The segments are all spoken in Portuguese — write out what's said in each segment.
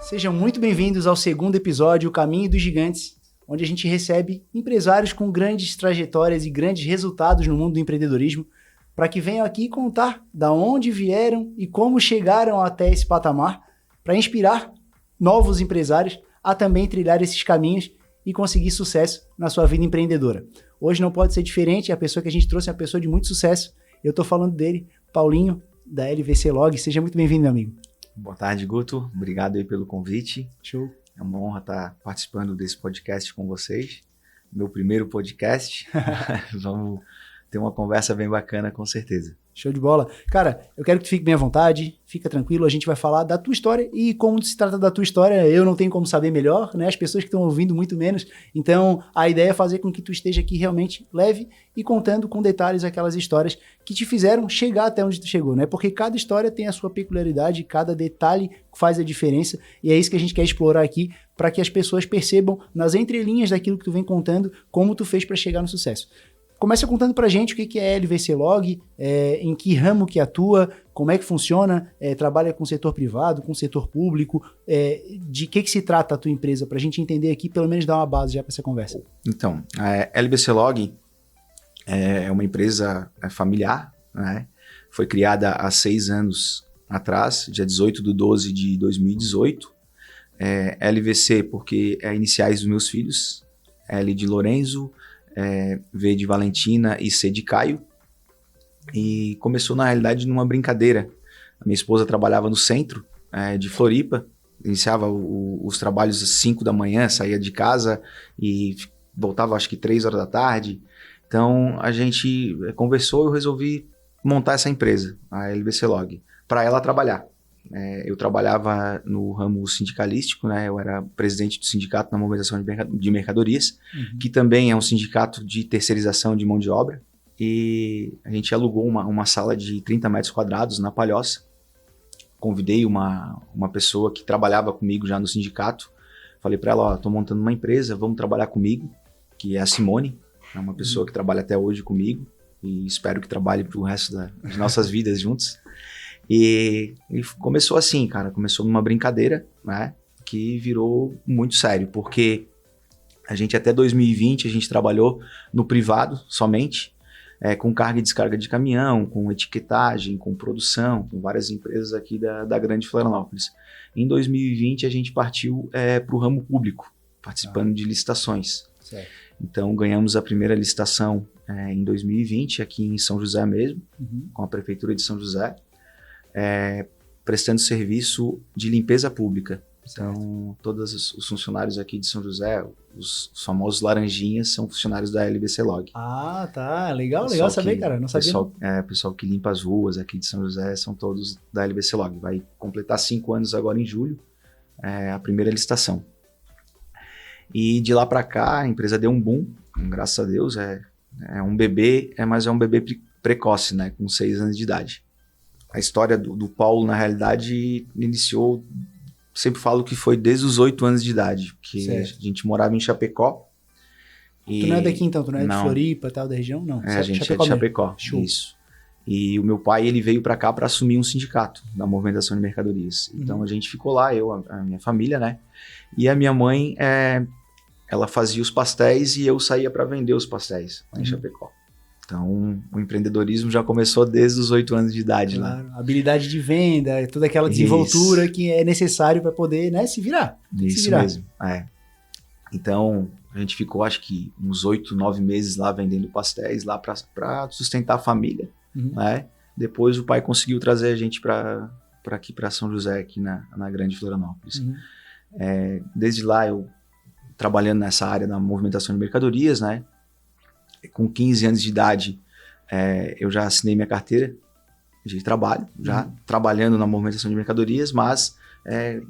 Sejam muito bem-vindos ao segundo episódio, O Caminho dos Gigantes, onde a gente recebe empresários com grandes trajetórias e grandes resultados no mundo do empreendedorismo, para que venham aqui contar da onde vieram e como chegaram até esse patamar, para inspirar novos empresários a também trilhar esses caminhos e conseguir sucesso na sua vida empreendedora. Hoje não pode ser diferente, a pessoa que a gente trouxe é uma pessoa de muito sucesso. Eu estou falando dele, Paulinho, da LVC Log. Seja muito bem-vindo, meu amigo. Boa tarde, Guto. Obrigado aí pelo convite. Show. É uma honra estar participando desse podcast com vocês. Meu primeiro podcast. Vamos ter uma conversa bem bacana, com certeza. Show de bola. Cara, eu quero que tu fique bem à vontade, fica tranquilo, a gente vai falar da tua história e como se trata da tua história, eu não tenho como saber melhor, né? As pessoas que estão ouvindo muito menos. Então, a ideia é fazer com que tu esteja aqui realmente leve e contando com detalhes aquelas histórias que te fizeram chegar até onde tu chegou, né? Porque cada história tem a sua peculiaridade, cada detalhe faz a diferença e é isso que a gente quer explorar aqui para que as pessoas percebam nas entrelinhas daquilo que tu vem contando como tu fez para chegar no sucesso. Começa contando pra gente o que é a LVC Log, em que ramo que atua, como é que funciona, trabalha com o setor privado, com o setor público, de que se trata a tua empresa, pra gente entender aqui, pelo menos dar uma base já pra essa conversa. Então, a LVC Log é uma empresa familiar, né? Foi criada há 6 anos atrás, dia 18/12 de 2018. LVC porque é iniciais dos meus filhos, L de Lorenzo, V de Valentina e C de Caio. E começou, na realidade, numa brincadeira. A minha esposa trabalhava no centro de Floripa, iniciava os trabalhos às 5 da manhã, saía de casa e voltava acho que 3 horas da tarde. Então a gente conversou e eu resolvi montar essa empresa, a LVC Log, para ela trabalhar. Eu trabalhava no ramo sindicalístico, né? Eu era presidente do sindicato na movimentação de mercadorias, que também é um sindicato de terceirização de mão de obra. E a gente alugou uma sala de 30 metros quadrados na Palhoça. Convidei uma pessoa que trabalhava comigo já no sindicato. Falei para ela, tô montando uma empresa, vamos trabalhar comigo, que é a Simone, é uma pessoa que trabalha até hoje comigo e espero que trabalhe pro resto das nossas vidas juntos. E começou assim, cara, começou numa brincadeira, né, que virou muito sério, porque a gente até 2020 a gente trabalhou no privado somente, com carga e descarga de caminhão, com etiquetagem, com produção, com várias empresas aqui da grande Florianópolis. Em 2020 a gente partiu para o ramo público, participando de licitações. Certo. Então ganhamos a primeira licitação em 2020 aqui em São José mesmo, com a Prefeitura de São José. Prestando serviço de limpeza pública. Então, todos os funcionários aqui de São José, os famosos laranjinhas, são funcionários da LVC Log. Ah, tá. Legal saber, cara. Não sabia. Pessoal que limpa as ruas aqui de São José são todos da LVC Log. Vai completar 5 anos agora em julho, a primeira licitação. E de lá para cá, a empresa deu um boom, graças a Deus. É um bebê, mas é um bebê precoce, né, com 6 anos de idade. A história do Paulo, na realidade, iniciou, sempre falo que foi desde os 8 anos de idade, porque certo. A gente morava em Chapecó. Tu não é daqui então? Tu não é de Floripa, tal, da região? Não, a gente Chapecó é de Chapecó, isso. E o meu pai, ele veio para cá para assumir um sindicato na movimentação de mercadorias. Então a gente ficou lá, a minha família, né? E a minha mãe, ela fazia os pastéis e eu saía para vender os pastéis lá em Chapecó. Então, o empreendedorismo já começou desde os 8 anos de idade, claro, né? Habilidade de venda, toda aquela desenvoltura que é necessário para poder, né, se virar. Isso mesmo, Então, a gente ficou, acho que, uns 8, 9 meses lá vendendo pastéis lá para sustentar a família, né? Depois o pai conseguiu trazer a gente para aqui, para São José, aqui na grande Florianópolis. Desde lá, eu trabalhando nessa área da movimentação de mercadorias, né? Com 15 anos de idade, eu já assinei minha carteira de trabalho, já trabalhando na movimentação de mercadorias, mas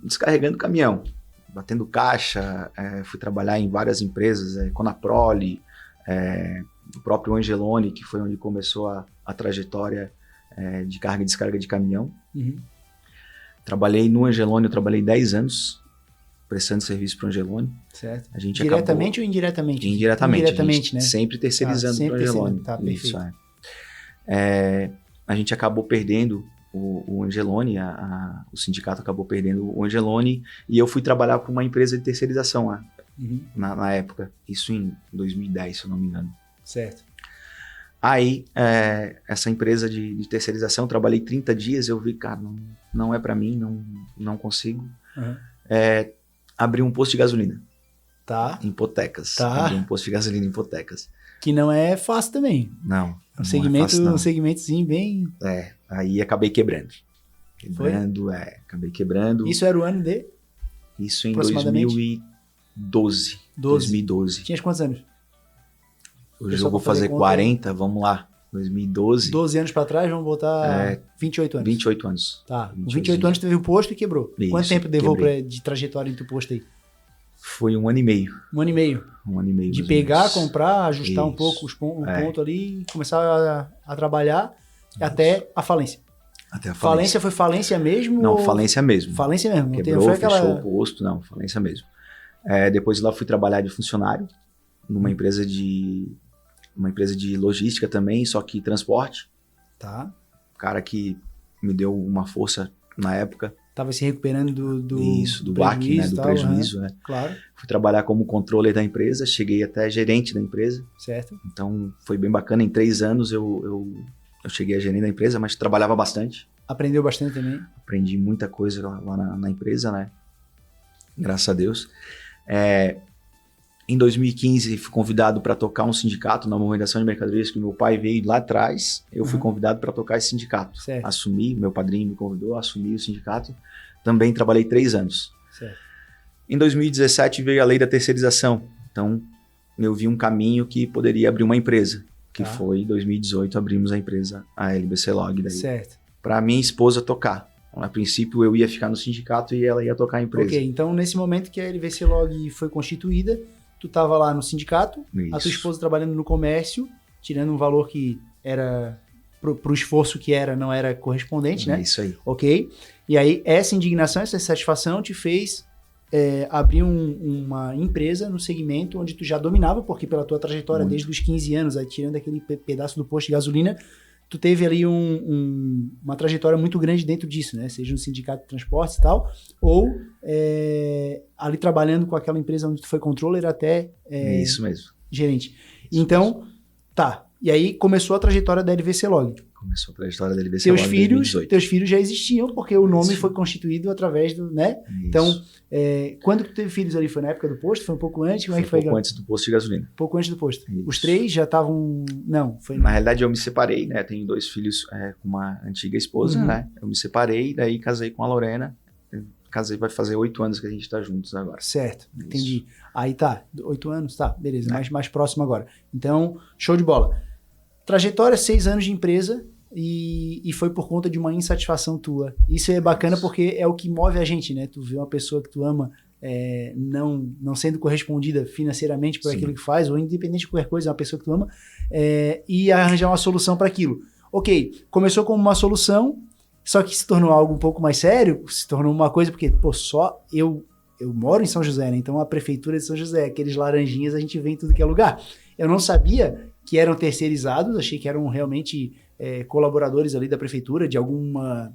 descarregando caminhão, batendo caixa, fui trabalhar em várias empresas, Conaprole, o próprio Angelone, que foi onde começou a trajetória de carga e descarga de caminhão. Trabalhei no Angelone, eu trabalhei 10 anos, prestando serviço para o Angelone. Certo. A gente diretamente ou indiretamente? Indiretamente, né? Sempre terceirizando para o Angelone. Tá, isso, A gente acabou perdendo o Angeloni, o sindicato acabou perdendo o Angeloni e eu fui trabalhar para uma empresa de terceirização lá, na época. Isso em 2010, se eu não me engano. Certo. Aí, essa empresa de terceirização, trabalhei 30 dias, eu vi, cara, não é para mim, não consigo. Abri um posto de gasolina. Tá. Em Hipotecas. Tá. Abri um posto de gasolina em Hipotecas. Que não é fácil também. Não. É um segmentozinho bem... Aí acabei quebrando. Acabei quebrando. Isso era o ano de? Isso em 2012. 2012. Tinha quantos anos? Hoje eu vou fazer 40, vamos lá. 2012. 12 anos pra trás, vamos botar 28 anos. 28 anos. Tá. Com 28 anos teve o posto e quebrou. Isso, quanto tempo levou de trajetória entre o posto aí? Foi 1 ano e meio. 1 ano e meio. 1 ano e meio. De pegar, comprar, ajustar um pouco o ponto ali, começar a trabalhar até a falência. Até a falência. Foi falência mesmo? Não, falência mesmo. Falência mesmo. Quebrou, fechou o posto, não, falência mesmo. Depois lá fui trabalhar de funcionário numa empresa de logística também, só que transporte. Tá. Cara que me deu uma força na época. Tava se recuperando do baque, né? Do prejuízo, né? Claro. Fui trabalhar como controller da empresa, cheguei até gerente da empresa. Certo. Então foi bem bacana. Em 3 anos eu cheguei a gerente da empresa, mas trabalhava bastante. Aprendeu bastante também? Aprendi muita coisa lá na empresa, né? Graças a Deus. Em 2015 fui convidado para tocar um sindicato na movimentação de mercadorias que meu pai veio lá atrás. Eu fui convidado para tocar esse sindicato. Certo. Assumi, meu padrinho me convidou, assumi o sindicato. Também trabalhei 3 anos. Certo. Em 2017 veio a lei da terceirização. Então eu vi um caminho que poderia abrir uma empresa. Que foi em 2018 abrimos a empresa, a LBC Log. Daí, certo. Para minha esposa tocar. A princípio eu ia ficar no sindicato e ela ia tocar a empresa. Ok, então nesse momento que a LBC Log foi constituída, tu estava lá no sindicato, a tua esposa trabalhando no comércio, tirando um valor que era pro esforço que não era correspondente, né? Isso aí. Ok? E aí essa indignação, essa satisfação te fez abrir uma empresa no segmento onde tu já dominava, porque pela tua trajetória desde os 15 anos, aí tirando aquele pedaço do posto de gasolina, tu teve ali uma trajetória muito grande dentro disso, né? Seja no sindicato de transportes e tal, ou ali trabalhando com aquela empresa onde tu foi controller até isso mesmo. Gerente. Então, tá. E aí começou a trajetória da LBC Log. Começou a trajetória da LBC Log em 2018. Teus filhos já existiam, porque o nome foi constituído através do, né? Isso. Então, quando tu teve filhos ali, foi na época do posto? Foi um pouco antes? Como é que foi? Um pouco antes do posto de gasolina. Pouco antes do posto. Isso. Os 3 já estavam... Não, foi... Na realidade, eu me separei, né? Tenho 2 filhos com uma antiga esposa, né? Eu me separei, daí casei com a Lorena. Casei, vai fazer 8 anos que a gente tá juntos agora. Certo, Isso. entendi. Aí tá, 8 anos, tá, beleza, mais próximo agora. Então, show de bola. Trajetória, 6 anos de empresa e foi por conta de uma insatisfação tua. Isso é bacana porque é o que move a gente, né? Tu vê uma pessoa que tu ama não sendo correspondida financeiramente por aquilo que faz, ou independente de qualquer coisa, é uma pessoa que tu ama, e arranjar uma solução para aquilo. Ok, começou como uma solução, só que se tornou algo um pouco mais sério, se tornou uma coisa, porque, só eu moro em São José, né? Então a prefeitura de São José, aqueles laranjinhas, a gente vê em tudo que é lugar. Eu não sabia que eram terceirizados, achei que eram realmente colaboradores ali da prefeitura, de alguma,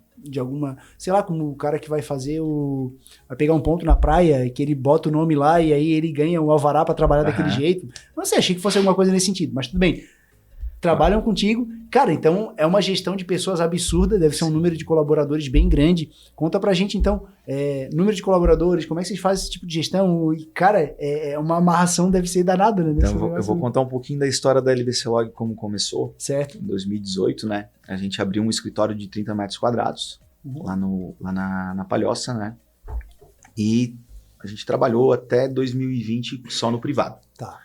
sei lá, como o cara que vai vai pegar um ponto na praia, que ele bota o nome lá e aí ele ganha um alvará para trabalhar daquele jeito. Não sei, achei que fosse alguma coisa nesse sentido, mas tudo bem. Trabalham contigo. Cara, então é uma gestão de pessoas absurda, deve ser um número de colaboradores bem grande. Conta pra gente, então, número de colaboradores, como é que vocês fazem esse tipo de gestão? E, cara, uma amarração deve ser danada, né? Então, eu vou contar um pouquinho da história da LBC Log, como começou. Certo. Em 2018, né? A gente abriu um escritório de 30 metros quadrados, lá na Palhoça, né? E a gente trabalhou até 2020 só no privado. Tá.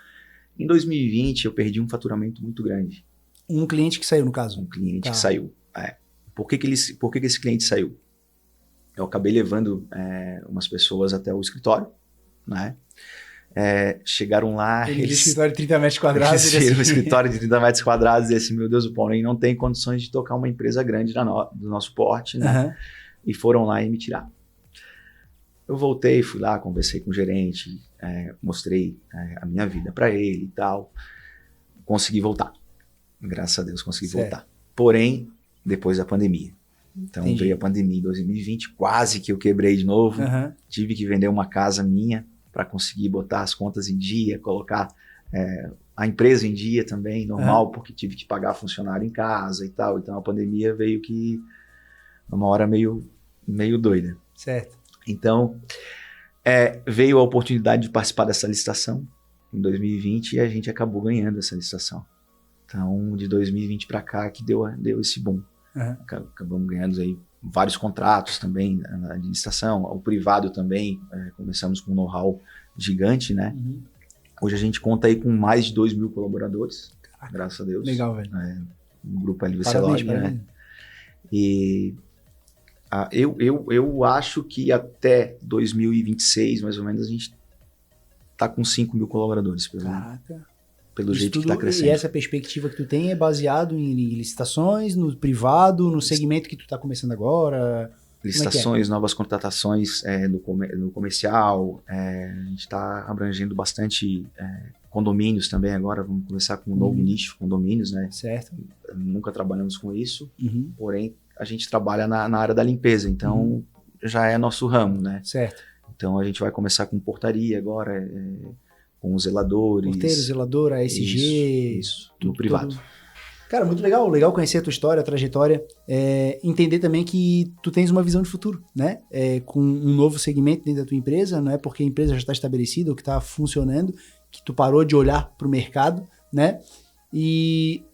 Em 2020, eu perdi um faturamento muito grande. Um cliente que saiu, no caso? Um cliente que saiu. Por que esse cliente saiu? Eu acabei levando umas pessoas até o escritório, né? Chegaram lá... Ele viu escritório de 30 metros quadrados. Eles viram um escritório de 30 metros quadrados e assim, meu Deus, o Paulo não tem condições de tocar uma empresa grande do nosso porte, né? E foram lá e me tiraram. Eu voltei, fui lá, conversei com o gerente, mostrei a minha vida para ele e tal. Consegui voltar. Graças a Deus consegui voltar. Porém, depois da pandemia. Então Entendi. veio a pandemia em 2020, quase que eu quebrei de novo. Aham. Tive que vender uma casa minha para conseguir botar as contas em dia, colocar a empresa em dia também, normal, porque tive que pagar funcionário em casa e tal. Então a pandemia veio que numa hora meio doida. Certo. Então veio a oportunidade de participar dessa licitação em 2020 e a gente acabou ganhando essa licitação. Então de 2020 para cá que deu esse boom. Aham. Acabamos ganhando aí vários contratos também na licitação, o privado também, começamos com um know-how gigante, né? Uhum. Hoje a gente conta aí com mais de 2.000 colaboradores, Caraca. graças a Deus. Legal, velho. No grupo LBC Parabéns, Log, parabéns. né? E eu acho que até 2026, mais ou menos, a gente tá com 5.000 colaboradores, Caraca. pelo Isso jeito que tudo- tá crescendo. E essa perspectiva que tu tem é baseado em licitações, no privado, no segmento que tu tá começando agora? Licitações, novas contratações no comercial, a gente está abrangendo bastante condomínios também agora, vamos começar com um novo nicho, condomínios, né? Certo. Nunca trabalhamos com isso, Uhum. porém a gente trabalha na área da limpeza, então já é nosso ramo, né? Certo. Então a gente vai começar com portaria agora, com os zeladores. Porteiro, zeladora, SG. Isso, no privado. Cara, muito legal. Legal conhecer a tua história, a trajetória. Entender também que tu tens uma visão de futuro, né? Com um novo segmento dentro da tua empresa. Não é porque a empresa já está estabelecida ou que está funcionando que tu parou de olhar para o mercado, né? E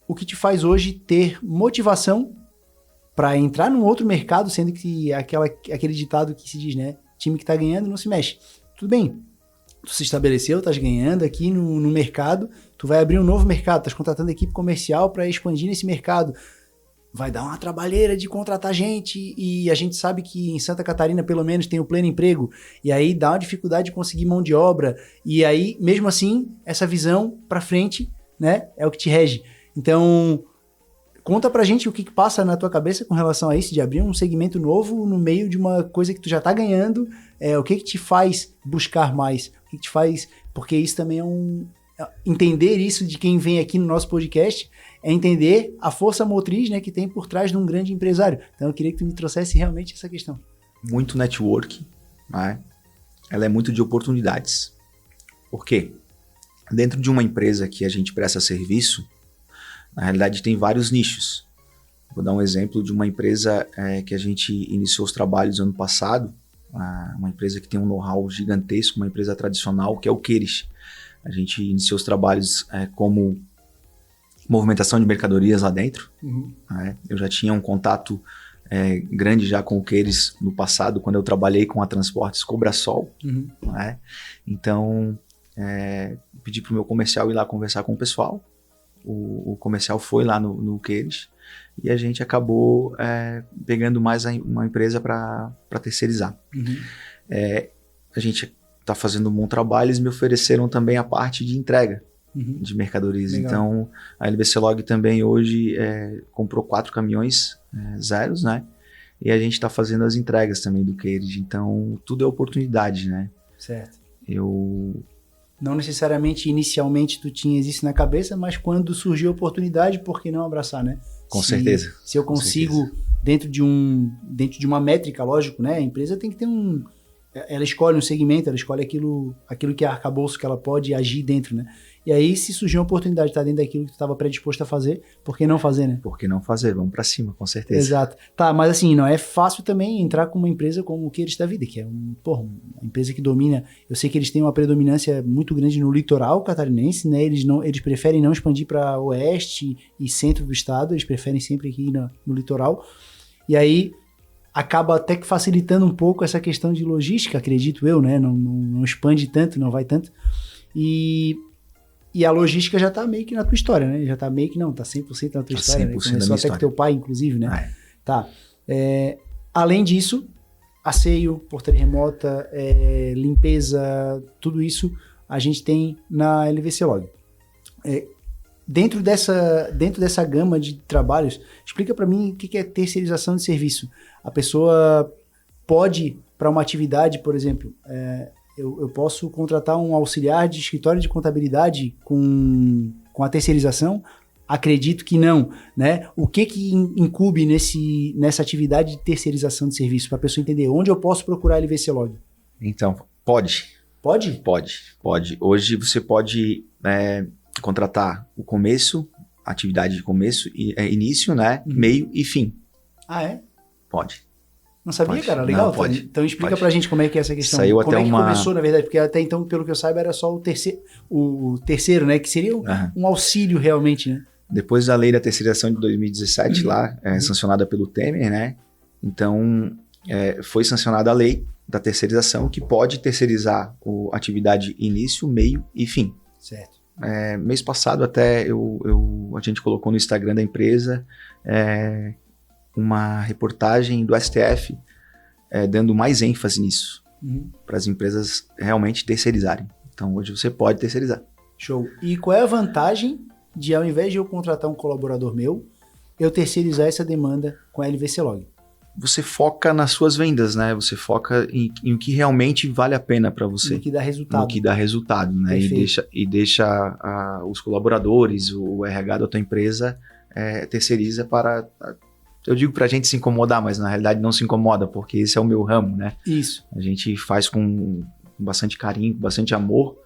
o que te faz hoje ter motivação para entrar num outro mercado, sendo que aquele ditado que se diz, né? Time que tá ganhando não se mexe. Tudo bem. Tu se estabeleceu, estás ganhando aqui no mercado, tu vai abrir um novo mercado, estás contratando equipe comercial para expandir nesse mercado. Vai dar uma trabalheira de contratar gente e a gente sabe que em Santa Catarina, pelo menos, tem o pleno emprego. E aí dá uma dificuldade de conseguir mão de obra. E aí, mesmo assim, essa visão para frente, né, é o que te rege. Então, conta pra gente o que passa na tua cabeça com relação a isso, de abrir um segmento novo no meio de uma coisa que tu já tá ganhando. O que te faz buscar mais? O que te faz... Porque isso também entender isso de quem vem aqui no nosso podcast é entender a força motriz, né, que tem por trás de um grande empresário. Então eu queria que tu me trouxesse realmente essa questão. Muito network, né? Ela é muito de oportunidades. Por quê? Dentro de uma empresa que a gente presta serviço, na realidade tem vários nichos. Vou dar um exemplo de uma empresa que a gente iniciou os trabalhos ano passado, uma empresa que tem um know-how gigantesco, uma empresa tradicional, que é o Queires. A gente iniciou os trabalhos como movimentação de mercadorias lá dentro. Né? Eu já tinha um contato grande já com o Queires no passado, quando eu trabalhei com a Transportes Cobrasol. Né? Então, pedi para o meu comercial ir lá conversar com o pessoal. O comercial foi lá no Queires e a gente acabou pegando mais uma empresa para terceirizar. A gente está fazendo um bom trabalho, eles me ofereceram também a parte de entrega de mercadorias. Legal. Então, a LBC Log também hoje comprou 4 caminhões zeros, né? E a gente está fazendo as entregas também do Queires. Então, tudo é oportunidade, né? Certo. Não necessariamente, inicialmente, tu tinhas isso na cabeça, mas quando surgiu a oportunidade, por que não abraçar, né? Com certeza. Se eu consigo, dentro de uma métrica, lógico, né? A empresa tem que ter ela escolhe um segmento, ela escolhe aquilo que é arcabouço que ela pode agir dentro, né? E aí, se surgir uma oportunidade de estar dentro daquilo que tu estava predisposto a fazer, por que não fazer, né? Por que não fazer? Vamos para cima, com certeza. Exato. Tá, mas assim, não é fácil também entrar com uma empresa como o Queires da Vida, que é uma empresa que domina. Eu sei que eles têm uma predominância muito grande no litoral catarinense, né? Eles preferem não expandir para oeste e centro do estado, eles preferem sempre aqui no litoral. E aí acaba até que facilitando um pouco essa questão de logística, acredito eu, né? Não expande tanto, não vai tanto. E a logística já tá meio que na tua história, né? Já tá meio que tá 100% na tua história, né? Começou até com teu pai, inclusive, né? Tá. Além disso, asseio, portaria remota, limpeza, tudo isso a gente tem na LVC Log. Dentro dessa gama de trabalhos, explica para mim o que é terceirização de serviço. A pessoa pode, para uma atividade, por exemplo, eu posso contratar um auxiliar de escritório de contabilidade com a terceirização. Acredito que não, né? O que incube nessa atividade de terceirização de serviço, para a pessoa entender onde eu posso procurar a LVC Log? Então, pode. Pode? Pode. Hoje você pode contratar o começo, atividade de começo, início, né? Meio e fim. Ah, é? Pode. Não sabia, Pode. cara? Legal. Não, pode. Então explica Pode. pra gente como é que é essa questão. Saiu como até é que uma... começou, na verdade? Porque até então, pelo que eu saiba, era só o terceiro, né? Que seria um auxílio realmente, né? Depois da lei da terceirização de 2017, lá, sancionada pelo Temer, né? Então, foi sancionada a lei da terceirização que pode terceirizar a atividade início, meio e fim. Certo. Mês passado até a gente colocou no Instagram da empresa uma reportagem do STF dando mais ênfase nisso, para as empresas realmente terceirizarem. Então, hoje você pode terceirizar. Show. E qual é a vantagem de, ao invés de eu contratar um colaborador meu, eu terceirizar essa demanda com a LVC Log? Você foca nas suas vendas, né? Você foca em o que realmente vale a pena para você. No que dá resultado. No que dá resultado, né? E deixa os colaboradores, o RH da tua empresa, terceiriza para... Eu digo pra gente se incomodar, mas na realidade não se incomoda, porque esse é o meu ramo, né? Isso. A gente faz com bastante carinho, com bastante amor.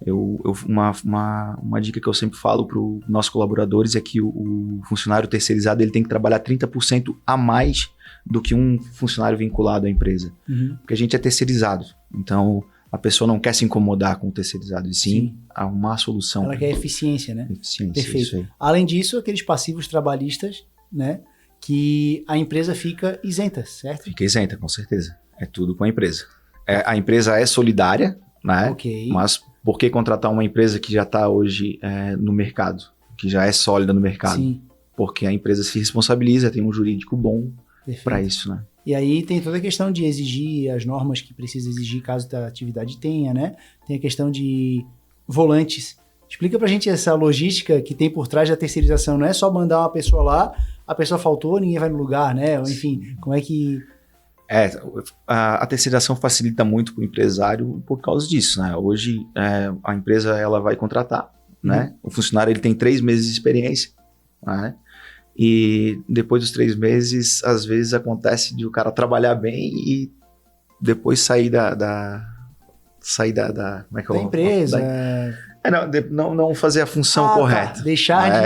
Uma dica que eu sempre falo para os nossos colaboradores é que o funcionário terceirizado ele tem que trabalhar 30% a mais do que um funcionário vinculado à empresa. Porque a gente é terceirizado. Então, a pessoa não quer se incomodar com o terceirizado, e sim arrumar a solução. Ela quer eficiência, né? Eficiência, perfeito. Isso aí. Além disso, aqueles passivos trabalhistas, né? Que a empresa fica isenta, certo? Fica isenta, com certeza. É tudo com a empresa. A empresa é solidária, né? Ok. Mas por que contratar uma empresa que já está hoje no mercado? Que já é sólida no mercado? Sim. Porque a empresa se responsabiliza, tem um jurídico bom para isso, né? E aí tem toda a questão de exigir as normas que precisa exigir caso a atividade tenha, né? Tem a questão de volantes. Explica pra gente essa logística que tem por trás da terceirização. Não é só mandar uma pessoa lá, a pessoa faltou, ninguém vai no lugar, né? Ou, enfim, como é que... A terceirização facilita muito para o empresário por causa disso, né? Hoje, a empresa ela vai contratar, né? O funcionário ele tem 3 meses de experiência, né? E depois dos 3 meses, às vezes acontece de o cara trabalhar bem e depois sair da como é que da empresa. Não fazer a função correta. Tá.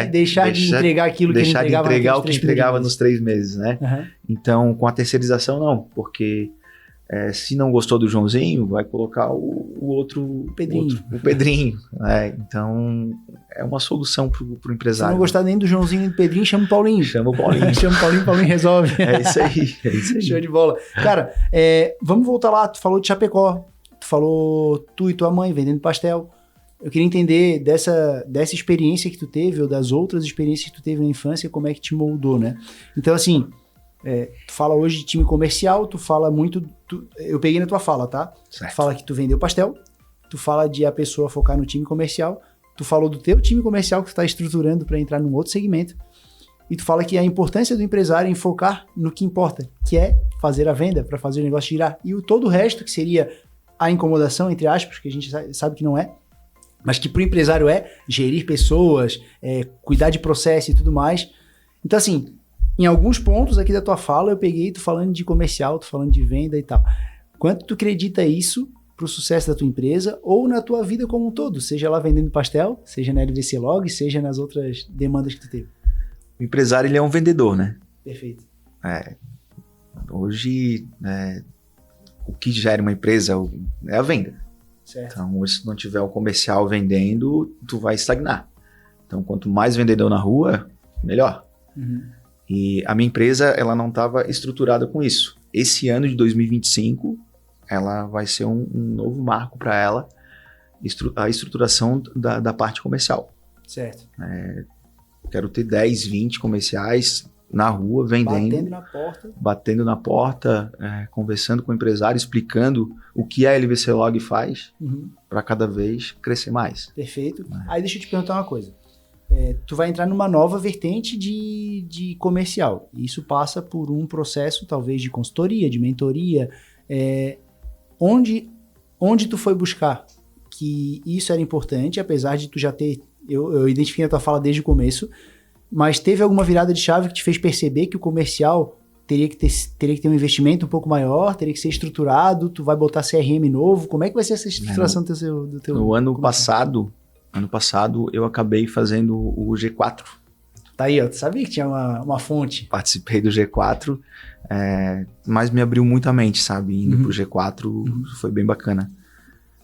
Deixar de entregar aquilo que ele entregava. Deixar de entregar o que entregava nos 3 meses, né? Então, com a terceirização, não. Porque se não gostou do Joãozinho, vai colocar o outro... O Pedrinho. Então, é uma solução para o empresário. Se não gostar nem do Joãozinho e do Pedrinho, chama o Paulinho. Chama o Paulinho. Chama o Paulinho resolve. É isso aí. Show de bola. Cara, vamos voltar lá. Tu falou de Chapecó. Tu falou tu e tua mãe vendendo pastel. Eu queria entender dessa experiência que tu teve ou das outras experiências que tu teve na infância, como é que te moldou, né? Então, assim, tu fala hoje de time comercial, tu fala muito... eu peguei na tua fala, tá? Certo. Tu fala que tu vendeu pastel, tu fala de a pessoa focar no time comercial, tu falou do teu time comercial que tu tá estruturando para entrar num outro segmento, e tu fala que a importância do empresário em focar no que importa, que é fazer a venda, para fazer o negócio girar. E todo o resto, que seria a incomodação, entre aspas, que a gente sabe que não é, mas que para o empresário gerir pessoas, cuidar de processo e tudo mais. Então, assim, em alguns pontos aqui da tua fala, eu peguei tu falando de comercial, tu falando de venda e tal. Quanto tu acredita isso para o sucesso da tua empresa ou na tua vida como um todo? Seja lá vendendo pastel, seja na LVC Log, seja nas outras demandas que tu teve. O empresário, ele é um vendedor, né? Perfeito. Hoje, o que gera uma empresa é a venda. Certo. Então, se não tiver um comercial vendendo, tu vai estagnar. Então, quanto mais vendedor na rua, melhor. E a minha empresa, ela não estava estruturada com isso. Esse ano de 2025, ela vai ser um novo marco para ela, a estruturação da parte comercial. Certo. Quero ter 10, 20 comerciais na rua, vendendo. Batendo na porta, conversando com o empresário, explicando o que a LVC Log faz para cada vez crescer mais. Perfeito. Aí deixa eu te perguntar uma coisa. Tu vai entrar numa nova vertente de comercial. Isso passa por um processo, talvez, de consultoria, de mentoria. Onde tu foi buscar que isso era importante, apesar de tu já ter... Eu identifiquei a tua fala desde o começo, mas teve alguma virada de chave que te fez perceber que o comercial teria que ter um investimento um pouco maior, teria que ser estruturado, tu vai botar CRM novo, como é que vai ser essa estruturação do teu No ano comercial? passado, eu acabei fazendo o G4. Tá aí, ó, tu sabia que tinha uma fonte. Participei do G4, mas me abriu muito a mente, sabe? Indo pro G4 foi bem bacana.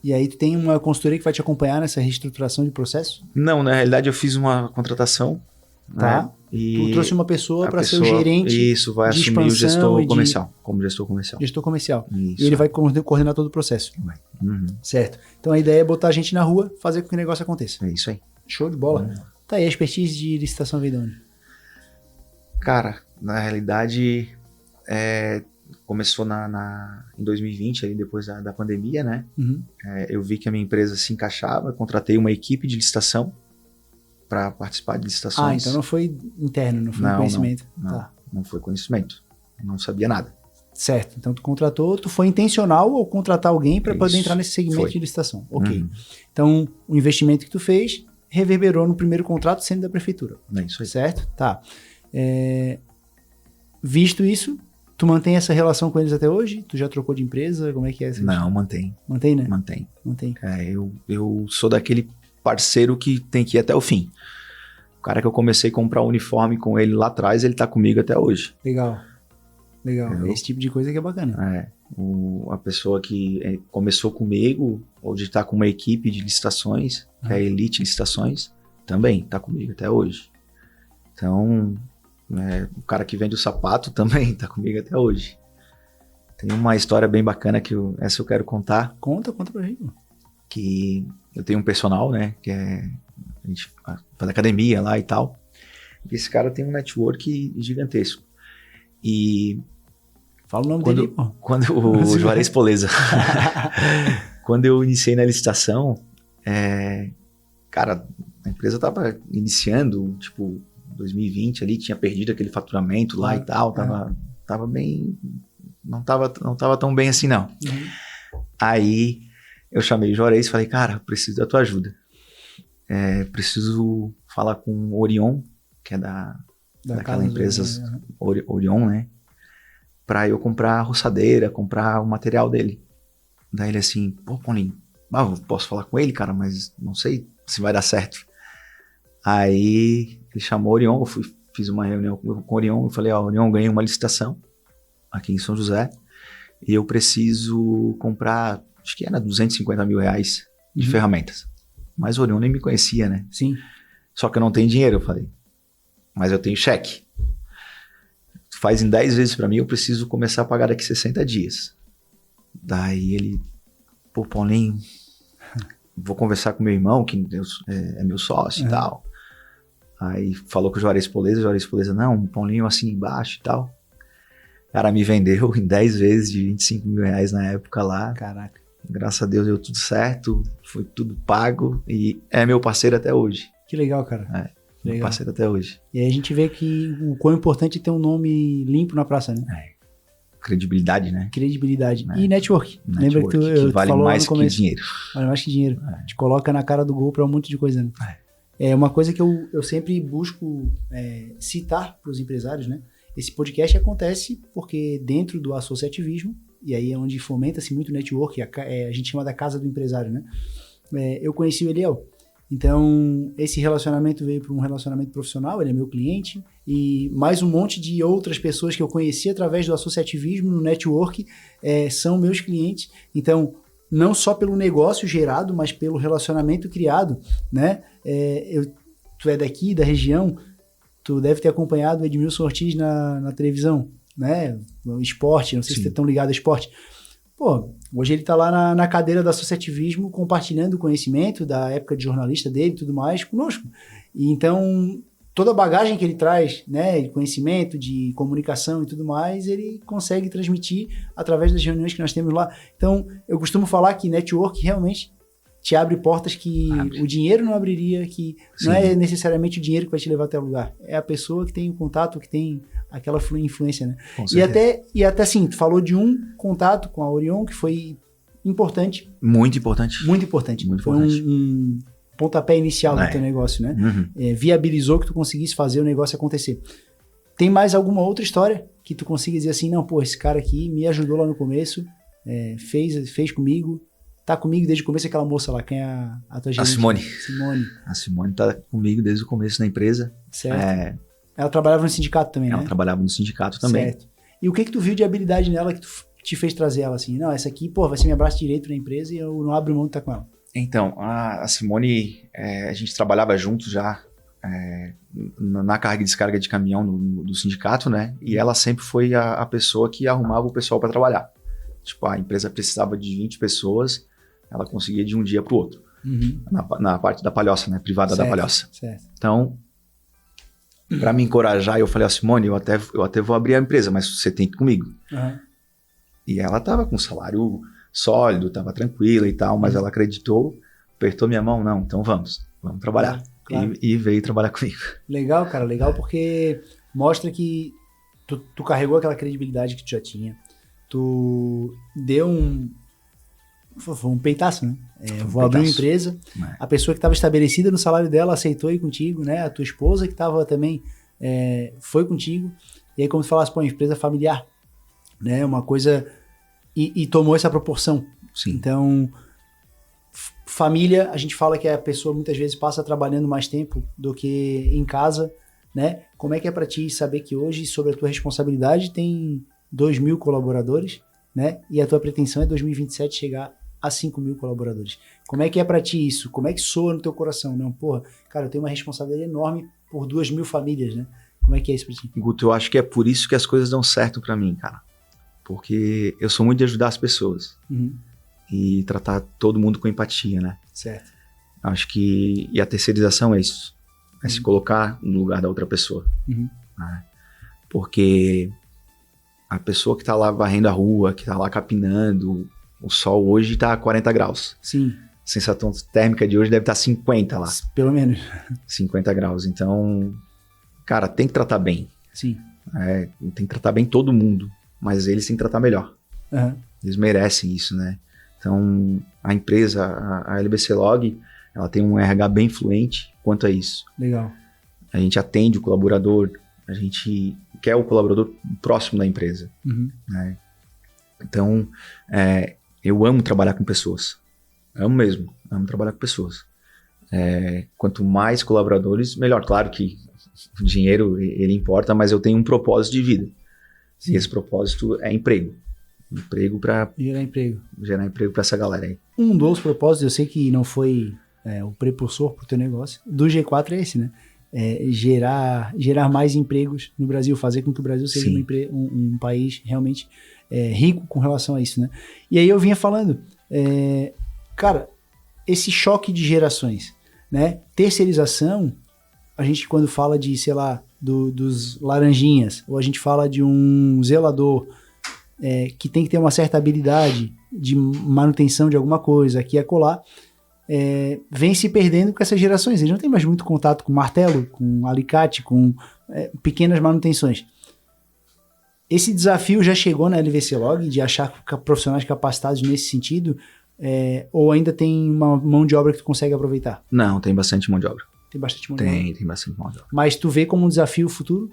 E aí tu tem uma consultoria que vai te acompanhar nessa reestruturação de processo? Não, na realidade eu fiz uma contratação. Tá. Né? E tu trouxe uma pessoa para ser o gerente. Isso, vai de assumir o gestor expansão comercial, como gestor comercial. Gestor comercial. Isso. E ele vai coordenar todo o processo. Certo. Então a ideia é botar a gente na rua, fazer com que o negócio aconteça. É isso aí. Show de bola. Tá aí, a expertise de licitação veio de onde? Cara, na realidade, começou em 2020, ali depois da pandemia, né? Eu vi que a minha empresa se encaixava, contratei uma equipe de licitação para participar de licitações. Ah, então não foi interno, não foi conhecimento. Não foi conhecimento. Não sabia nada. Certo. Então tu contratou, tu foi intencional ao contratar alguém para poder Isso. entrar nesse segmento Foi. de licitação. Ok. Então o investimento que tu fez reverberou no primeiro contrato sendo da prefeitura. É isso aí. Certo? Tá. Visto isso, tu mantém essa relação com eles até hoje? Tu já trocou de empresa? Como é que é? Não, mantém. Mantém, né? Mantém. Mantém. Eu sou daquele parceiro que tem que ir até o fim. O cara que eu comecei a comprar uniforme com ele lá atrás, ele tá comigo até hoje. Legal. Esse tipo de coisa que é bacana. A pessoa que começou comigo, hoje está com uma equipe de licitações, que é a Elite Licitações, também está comigo até hoje. Então, o cara que vende o sapato também está comigo até hoje. Tem uma história bem bacana essa eu quero contar. Conta pra gente. Que eu tenho um personal, né, que a gente faz academia lá e tal. E esse cara tem um network gigantesco. E fala o nome dele, pô. Quando o Juarez Poleza. Quando eu iniciei na licitação, cara, a empresa tava iniciando, tipo, 2020 ali, tinha perdido aquele faturamento lá e tal, tava bem, não tava tão bem assim não. Aí eu chamei o Juarez e falei, cara, preciso da tua ajuda. Preciso falar com o Orion, que é daquela empresa Orion, né? Pra eu comprar a roçadeira, comprar o material dele. Daí ele assim, pô, Paulinho, eu posso falar com ele, cara, mas não sei se vai dar certo. Aí ele chamou o Orion, eu fiz uma reunião com o Orion, eu falei, Orion, ganhei uma licitação aqui em São José e eu preciso comprar, acho que era 250 mil reais de ferramentas. Mas o Orion nem me conhecia, né? Sim. Só que eu não tenho dinheiro, eu falei. Mas eu tenho cheque. Faz em 10 vezes pra mim, eu preciso começar a pagar daqui 60 dias. Daí ele, pô, Paulinho, vou conversar com meu irmão, que é meu sócio e tal. Aí falou com o Juarez Poleza, não, Paulinho assim embaixo e tal. O cara me vendeu em 10 vezes de 25 mil reais na época lá. Caraca. Graças a Deus deu tudo certo, foi tudo pago e é meu parceiro até hoje. Que legal, cara. Meu parceiro até hoje. E aí a gente vê que o quão importante é ter um nome limpo na praça, né? Credibilidade, né? Credibilidade. E network. Lembra que tu vale falou mais no começo. que dinheiro. Vale mais que dinheiro. Te coloca na cara do gol pra um monte de coisa, né? É uma coisa que eu sempre busco citar para os empresários, né? Esse podcast acontece porque dentro do associativismo, e aí é onde fomenta-se muito network, a gente chama da casa do empresário, né? Eu conheci o Eliel. Então, esse relacionamento veio para um relacionamento profissional, ele é meu cliente, e mais um monte de outras pessoas que eu conheci através do associativismo, no network, são meus clientes. Então, não só pelo negócio gerado, mas pelo relacionamento criado, né? Tu é daqui, da região, tu deve ter acompanhado o Edmilson Ortiz na televisão, né? O esporte, não sei se você é tão ligado ao esporte. Pô, hoje ele tá lá na cadeira do associativismo, compartilhando o conhecimento da época de jornalista dele e tudo mais conosco. E então, toda a bagagem que ele traz, né, de conhecimento, de comunicação e tudo mais, ele consegue transmitir através das reuniões que nós temos lá. Então, eu costumo falar que network realmente te abre portas que o dinheiro não abriria, que não é necessariamente o dinheiro que vai te levar até o lugar. É a pessoa que tem o contato, que tem aquela influência, né? E até assim, tu falou de um contato com a Orion que foi importante. Muito importante. Muito importante. Muito foi importante. pontapé inicial do teu negócio, né? Viabilizou que tu conseguisse fazer o negócio acontecer. Tem mais alguma outra história que tu consiga dizer assim, não, pô, esse cara aqui me ajudou lá no começo, fez comigo, tá comigo desde o começo, aquela moça lá, quem é a tua gerente? A Simone. Simone. A Simone tá comigo desde o começo na empresa. Certo. Ela trabalhava no sindicato também, né? Ela trabalhava no sindicato também. Certo. E o que tu viu de habilidade nela que te fez trazer ela assim? Não, essa aqui, pô, vai ser meu braço direito na empresa e eu não abro mão de estar com ela. Então, a Simone, a gente trabalhava junto já na carga e descarga de caminhão do sindicato, né? E ela sempre foi a pessoa que arrumava o pessoal para trabalhar. Tipo, a empresa precisava de 20 pessoas, ela conseguia de um dia para o outro. Na parte da palhoça, né? Privada da palhoça. Certo. Então, para me encorajar, eu falei, Simone, eu até vou abrir a empresa, mas você tem que ir comigo. E ela tava com um salário sólido, tava tranquila e tal, mas ela acreditou, apertou minha mão, não, então vamos trabalhar. Claro. E veio trabalhar comigo. Legal, cara, legal porque mostra que tu carregou aquela credibilidade que tu já tinha, tu deu foi um peitaço, né? Vou abrir uma empresa, a pessoa que estava estabelecida no salário dela aceitou ir contigo, né? A tua esposa que estava também foi contigo, e aí como tu falasse, pô, empresa familiar, né? Uma coisa... E tomou essa proporção. Sim. Então, família, a gente fala que a pessoa muitas vezes passa trabalhando mais tempo do que em casa, né? Como é que é para ti saber que hoje, sobre a tua responsabilidade, tem 2.000 colaboradores, né? E a tua pretensão é 2027 chegar a 5.000 colaboradores. Como é que é para ti isso? Como é que soa no teu coração? Não, porra, cara, eu tenho uma responsabilidade enorme por 2.000 famílias, né? Como é que é isso pra ti? Guto, eu acho que é por isso que as coisas dão certo para mim, cara. Porque eu sou muito de ajudar as pessoas. E tratar todo mundo com empatia, né? Certo. Acho que... E a terceirização é isso. É se colocar no lugar da outra pessoa. Né? Porque a pessoa que tá lá varrendo a rua, que tá lá capinando, o sol hoje tá a 40 graus. Sim. A sensação térmica de hoje deve estar 50 lá. Pelo menos. 50 graus. Então, cara, tem que tratar bem. Sim. Tem que tratar bem todo mundo. Mas eles têm que tratar melhor. Eles merecem isso, né? Então, a empresa, a LBC Log, ela tem um RH bem fluente quanto a isso. Legal. A gente atende o colaborador, a gente quer o colaborador próximo da empresa. Né? Então, eu amo trabalhar com pessoas. Amo mesmo, amo trabalhar com pessoas. Quanto mais colaboradores, melhor. Claro que o dinheiro, ele importa, mas eu tenho um propósito de vida. Sim. E esse propósito é emprego. Emprego para... Gerar emprego para essa galera aí. Um dos propósitos, eu sei que não foi o prepulsor pro teu negócio, do G4 é esse, né? Gerar mais empregos no Brasil, fazer com que o Brasil seja um país realmente rico com relação a isso, né? E aí eu vinha falando, cara, esse choque de gerações, né? Terceirização, a gente quando fala de, sei lá, dos laranjinhas, ou a gente fala de um zelador que tem que ter uma certa habilidade de manutenção de alguma coisa, aqui e acolá, vem se perdendo com essas gerações. Eles não têm mais muito contato com martelo, com alicate, com pequenas manutenções. Esse desafio já chegou na LVC Log de achar profissionais capacitados nesse sentido, ou ainda tem uma mão de obra que tu consegue aproveitar? Não, tem bastante mão de obra. Tem bastante mão de obra? Tem bastante mão de obra. Mas tu vê como um desafio futuro?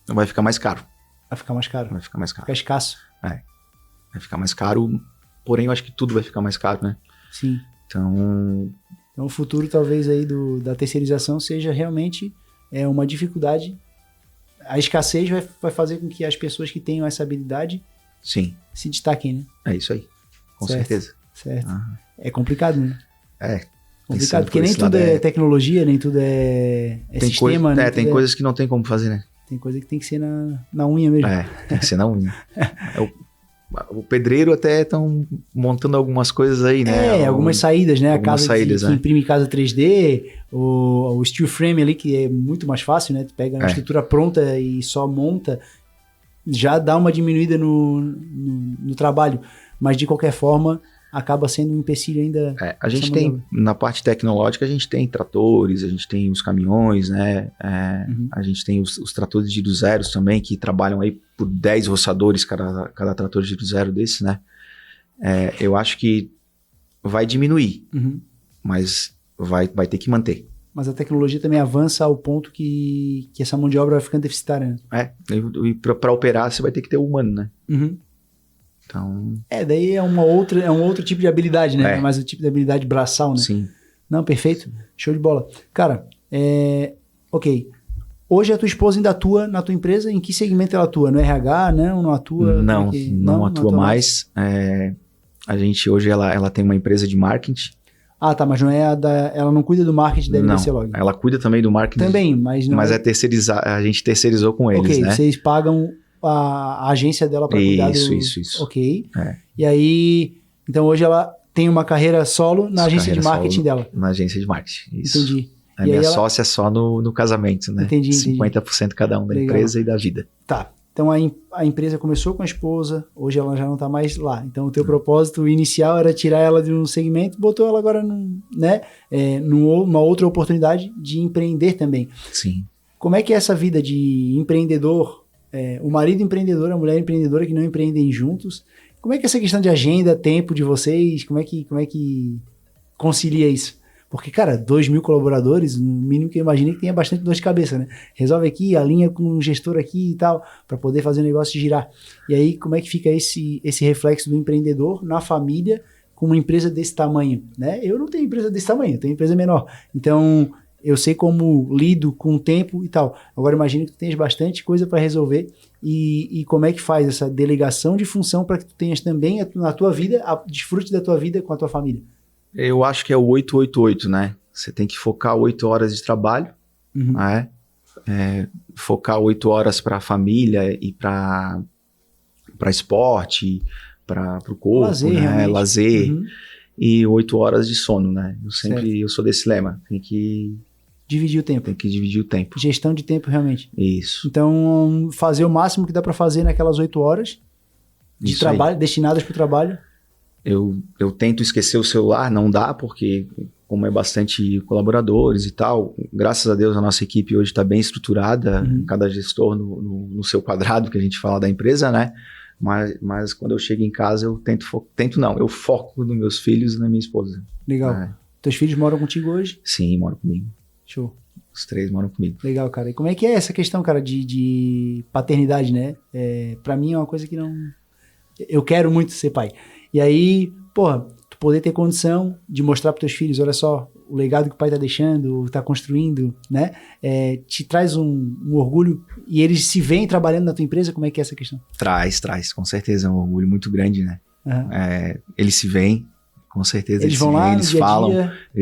Vai ficar mais caro. Vai ficar mais caro? Vai ficar mais caro. Ficar escasso? Vai ficar mais caro, porém eu acho que tudo vai ficar mais caro, né? Sim. Então o futuro talvez aí da terceirização seja realmente uma dificuldade. A escassez vai fazer com que as pessoas que tenham essa habilidade se destaquem, né? É isso aí, com certeza. Certo. É complicado, né? Complicado, porque nem tudo é tecnologia, nem tudo é sistema, né? Tem coisas que não tem como fazer, né? Tem coisa que tem que ser na unha mesmo. Tem que ser na unha. O pedreiro até estão montando algumas coisas aí, né? Algumas saídas, né? Algumas saídas, que imprime casa 3D, o steel frame ali, que é muito mais fácil, né? Tu pega uma estrutura pronta e só monta, já dá uma diminuída no trabalho. Mas, de qualquer forma, acaba sendo um empecilho ainda. A gente tem, na parte tecnológica, a gente tem tratores, a gente tem os caminhões, né? A gente tem os tratores de giro zeros também, que trabalham aí por 10 roçadores cada trator de giro zero desse, né? Eu acho que vai diminuir, mas vai ter que manter. Mas a tecnologia também avança ao ponto que essa mão de obra vai ficando deficitária, né? E para operar você vai ter que ter o humano, né? Uhum. Então... daí é um outro tipo de habilidade, né? É. Mais o tipo de habilidade braçal, né? Sim. Não, perfeito. Show de bola. Cara, ok. Hoje a tua esposa ainda atua na tua empresa? Em que segmento ela atua? No RH? Não atua? Não atua mais. A gente hoje, ela tem uma empresa de marketing. Ah, tá, mas não é ela não cuida do marketing da LBC Log. Ela cuida também do marketing. Também, mas não. Mas a gente terceirizou com eles, né? Vocês pagam a agência dela para cuidar do... Isso. Ok. E aí, então hoje ela tem uma carreira solo na agência de marketing dela. Na agência de marketing, isso. Entendi. A minha sócia só no casamento, né? Entendi. 50% cada um da empresa e da vida. Tá. Então a empresa começou com a esposa, hoje ela já não está mais lá. Então o teu propósito inicial era tirar ela de um segmento, botou ela agora numa outra oportunidade de empreender também. Sim. Como é que é essa vida de empreendedor, o marido empreendedor, a mulher empreendedora que não empreendem juntos? Como é que é essa questão de agenda, tempo de vocês, como é que concilia isso? Porque, cara, 2.000 colaboradores, no mínimo que eu imaginei que tenha bastante dor de cabeça, né? Resolve aqui, alinha com o gestor aqui e tal, para poder fazer o negócio girar. E aí, como é que fica esse reflexo do empreendedor na família com uma empresa desse tamanho, né? Eu não tenho empresa desse tamanho, eu tenho empresa menor. Então, eu sei como lido com o tempo e tal. Agora, imagine que tu tens bastante coisa para resolver e como é que faz essa delegação de função para que tu tenhas também na tua vida, desfrute da tua vida com a tua família. Eu acho que é o 888, né? Você tem que focar 8 horas de trabalho, né? Focar 8 horas para a família e para esporte, para o corpo, lazer, né? Lazer, e 8 horas de sono, né? Eu sou desse lema, tem que dividir o tempo. Tem que dividir o tempo. Gestão de tempo, realmente. Isso. Então, fazer o máximo que dá para fazer naquelas 8 horas de trabalho, destinadas para o trabalho. Eu tento esquecer o celular, não dá, porque como é bastante colaboradores e tal, graças a Deus a nossa equipe hoje está bem estruturada, cada gestor no seu quadrado, que a gente fala da empresa, né? Mas quando eu chego em casa, eu eu foco nos meus filhos e na minha esposa. Legal. Teus filhos moram contigo hoje? Sim, moram comigo. Show. Os 3 moram comigo. Legal, cara. E como é que é essa questão, cara, de paternidade, né? Pra mim é uma coisa que não... Eu quero muito ser pai. E aí, porra, tu poder ter condição de mostrar para teus filhos, olha só, o legado que o pai tá deixando, tá construindo, né? Te traz um orgulho e eles se veem trabalhando na tua empresa, como é que é essa questão? Traz, com certeza, é um orgulho muito grande, né? Eles se veem, com certeza. Eles vão lá, eles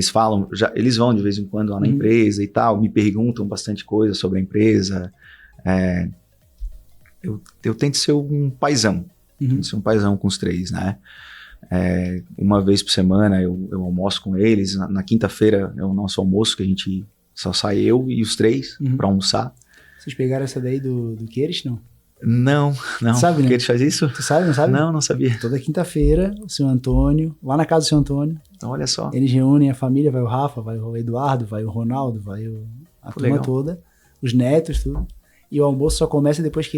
falam, eles vão de vez em quando lá na empresa e tal, me perguntam bastante coisa sobre a empresa. Eu tento ser um paizão. Ser um paizão com os 3, né? Uma vez por semana eu almoço com eles. Na quinta-feira é o nosso almoço, que a gente só sai eu e os 3 para almoçar. Vocês pegaram essa daí do Queires, não? Não. Sabe, né? Queires faz isso? Tu sabe, não sabe? Não sabia. Toda quinta-feira, o seu Antônio, lá na casa do seu Antônio. Olha só. Eles reúnem a família, vai o Rafa, vai o Eduardo, vai o Ronaldo, vai a turma legal. toda, os netos, tudo. E o almoço só começa depois que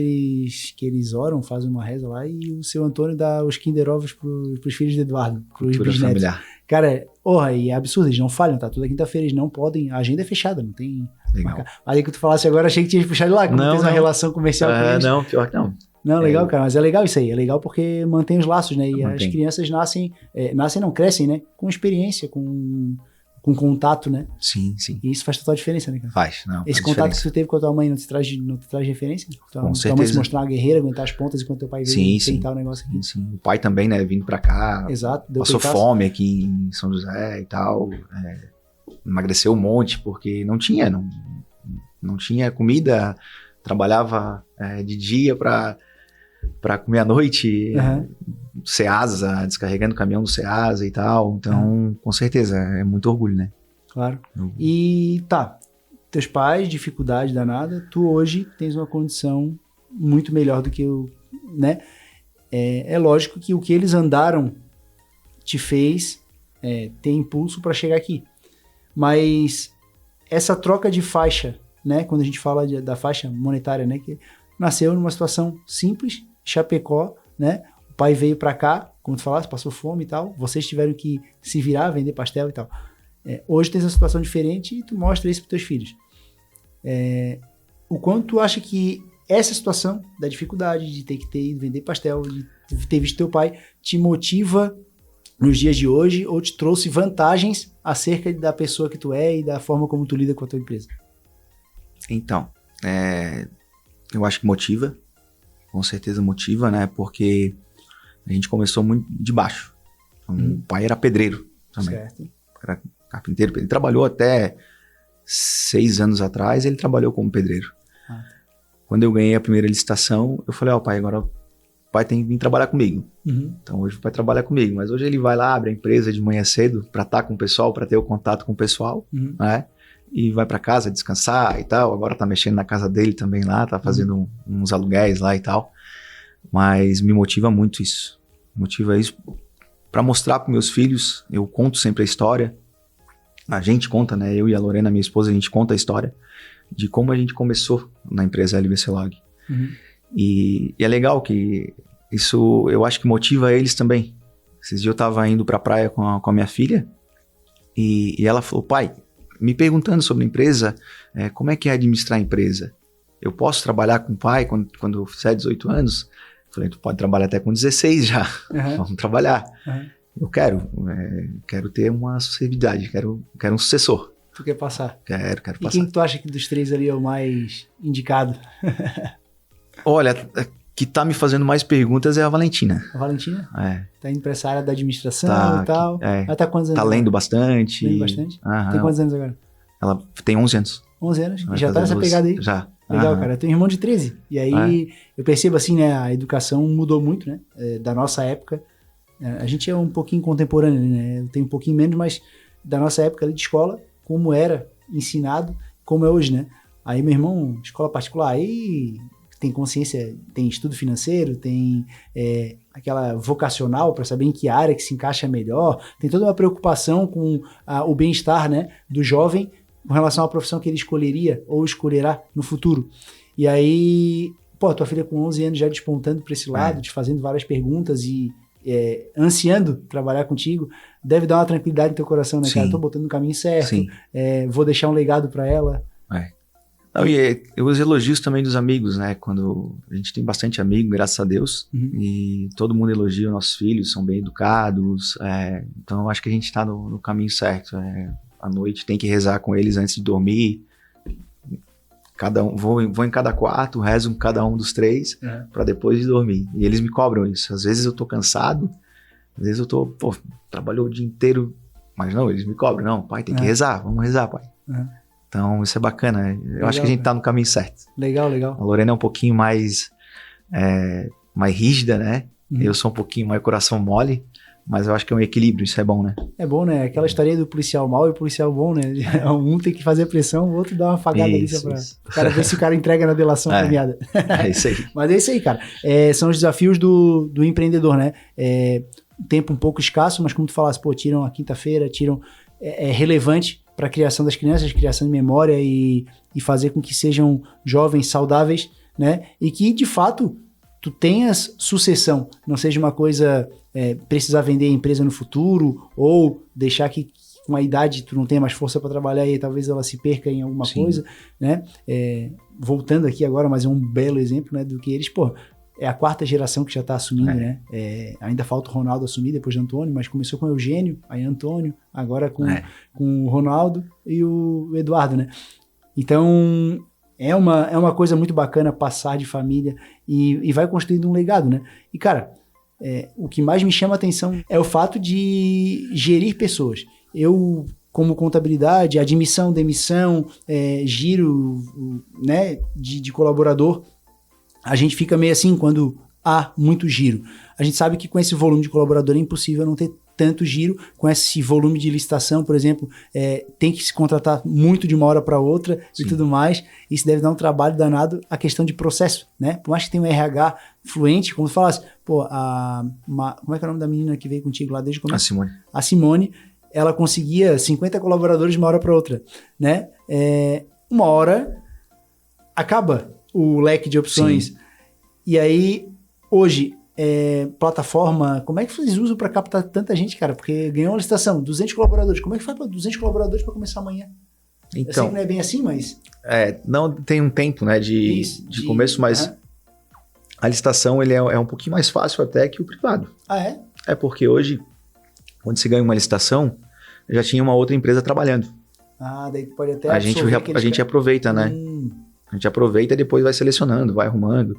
eles oram, fazem uma reza lá, e o seu Antônio dá os Kinder Ovos pros filhos de Eduardo, pros bisnetos. Familiar. Cara, e é absurdo, eles não falham, tá? Toda quinta-feira eles não podem, a agenda é fechada, não tem... Legal. Aí que tu falasse agora, achei que tinha puxado de lá, como tens uma relação comercial com eles. Não, pior que não. Não, legal, cara, mas é legal isso aí, é legal porque mantém os laços, né? E as crianças crescem, né? Com experiência, com contato, né? Sim. E isso faz total diferença, né, cara? Faz, não. Esse contato que tu teve com a tua mãe não te traz referência? Com certeza. Tua mãe se mostrar uma guerreira, aguentar as pontas enquanto teu pai veio tentar o negócio aqui. Sim. O pai também, né, vindo pra cá. Exato. Passou fome aqui em São José e tal. Emagreceu um monte, porque não tinha comida. Trabalhava de dia pra comer à noite. Ceasa, descarregando o caminhão do Ceasa e tal. Então, com certeza, é muito orgulho, né? Claro. E teus pais, dificuldade danada, tu hoje tens uma condição muito melhor do que eu, né? É lógico que o que eles andaram te fez ter impulso para chegar aqui. Mas essa troca de faixa, né? Quando a gente fala da faixa monetária, né? Que nasceu numa situação simples, Chapecó, né? O pai veio para cá, como tu falaste, passou fome e tal. Vocês tiveram que se virar, vender pastel e tal. Hoje tem essa situação diferente e tu mostra isso para teus filhos. O quanto tu acha que essa situação da dificuldade de ter que ter ido vender pastel, de ter visto teu pai, te motiva nos dias de hoje ou te trouxe vantagens acerca da pessoa que tu é e da forma como tu lida com a tua empresa? Então, eu acho que motiva, com certeza motiva, né? Porque a gente começou muito de baixo. Então, o pai era pedreiro também. Certo. Era carpinteiro. Ele trabalhou até 6 anos atrás, ele trabalhou como pedreiro. Quando eu ganhei a primeira licitação, eu falei, pai, agora o pai tem que vir trabalhar comigo. Então hoje o pai trabalha comigo, mas hoje ele vai lá, abre a empresa de manhã cedo para estar com o pessoal, para ter o contato com o pessoal, né? E vai para casa descansar e tal. Agora tá mexendo na casa dele também lá, tá fazendo uns aluguéis lá e tal. Mas me motiva muito isso. Motiva isso para mostrar para meus filhos. Eu conto sempre a história. A gente conta, né? Eu e a Lorena, minha esposa, a gente conta a história de como a gente começou na empresa LBC Log. E é legal que isso, eu acho que motiva eles também. Esses dias eu tava indo pra praia com a minha filha e ela falou, pai, me perguntando sobre a empresa, como é que é administrar a empresa? Eu posso trabalhar com o pai quando eu fizer 18 anos? Eu falei, tu pode trabalhar até com 16 já, vamos trabalhar. Eu quero ter uma sucessividade, quero um sucessor. Tu quer passar? Quero passar. E quem tu acha que dos 3 ali é o mais indicado? Olha, que tá me fazendo mais perguntas é a Valentina. A Valentina? Tá indo pra essa área da administração e tal. Ela tá quantos anos? Tá lendo bastante. Lendo bastante? Tem quantos anos agora? Ela tem 11 anos. 11 anos? E já tá nessa pegada aí? Já. Legal, cara. Eu tenho um irmão de 13. E aí eu percebo assim, né? A educação mudou muito, né? Da nossa época. A gente é um pouquinho contemporâneo, né? Eu tenho um pouquinho menos, mas da nossa época ali de escola, como era ensinado, como é hoje, né? Aí meu irmão, escola particular, aí tem consciência, tem estudo financeiro, tem aquela vocacional para saber em que área que se encaixa melhor, tem toda uma preocupação com o bem-estar, né, do jovem com relação à profissão que ele escolheria ou escolherá no futuro. E aí, tua filha com 11 anos já despontando para esse lado, te fazendo várias perguntas e ansiando trabalhar contigo, deve dar uma tranquilidade no teu coração, né, cara? Tô botando no caminho certo, vou deixar um legado para ela. Não, e os elogios também dos amigos, né? Quando a gente tem bastante amigo, graças a Deus, e todo mundo elogia os nossos filhos, são bem educados, então eu acho que a gente tá no caminho certo. À noite tem que rezar com eles antes de dormir. Cada um, vou em cada quarto, rezo com cada um dos 3 para depois de dormir. E eles me cobram isso. Às vezes eu tô cansado, às vezes eu tô, trabalhou o dia inteiro, mas não, eles me cobram. Não, pai, tem que rezar, vamos rezar, pai. Então isso é bacana. Eu acho que a gente tá no caminho certo. Legal. A Lorena é um pouquinho mais rígida, né? Eu sou um pouquinho mais coração mole. Mas eu acho que é um equilíbrio, isso é bom, né? É bom, né? Aquela história do policial mau e o policial bom, né? Um tem que fazer pressão, o outro dá uma afagada ali pra o cara ver se o cara entrega na delação premiada. É isso aí. Mas é isso aí, cara. São os desafios do empreendedor, né? Tempo um pouco escasso, mas como tu falasse, tiram a quinta-feira, é relevante para a criação das crianças, criação de memória e fazer com que sejam jovens saudáveis, né? E que, de fato, tu tenhas sucessão, não seja uma coisa precisar vender a empresa no futuro ou deixar que com a idade tu não tenha mais força para trabalhar e talvez ela se perca em alguma coisa, né? Voltando aqui agora, mas é um belo exemplo, né, do que eles, é a 4ª geração que já está assumindo, né? Ainda falta o Ronaldo assumir depois de Antônio, mas começou com o Eugênio, aí Antônio, agora com o Ronaldo e o Eduardo, né? Então, é uma coisa muito bacana passar de família e vai construindo um legado, né? E, cara, o que mais me chama a atenção é o fato de gerir pessoas. Eu, como contabilidade, admissão, demissão, giro, né, de colaborador, a gente fica meio assim quando há muito giro. A gente sabe que com esse volume de colaborador é impossível não ter tanto giro. Com esse volume de licitação, por exemplo, tem que se contratar muito de uma hora para outra e tudo mais. Isso deve dar um trabalho danado a questão de processo, né? Por mais que tenha um RH fluente, como tu falasse, como é que é o nome da menina que veio contigo lá desde o começo? A Simone, ela conseguia 50 colaboradores de uma hora para outra, né? Uma hora acaba o leque de opções. E aí, hoje, plataforma, como é que vocês usam para captar tanta gente, cara? Porque ganhou uma licitação, 200 colaboradores. Como é que faz para 200 colaboradores para começar amanhã? Então, eu sei que não é bem assim, mas... não tem um tempo, né, de começo, mas a licitação ele é um pouquinho mais fácil até que o privado. Ah, é? É porque hoje, quando se ganha uma licitação, já tinha uma outra empresa trabalhando. Ah, daí pode até... A gente aproveita, né? A gente aproveita e depois vai selecionando, vai arrumando.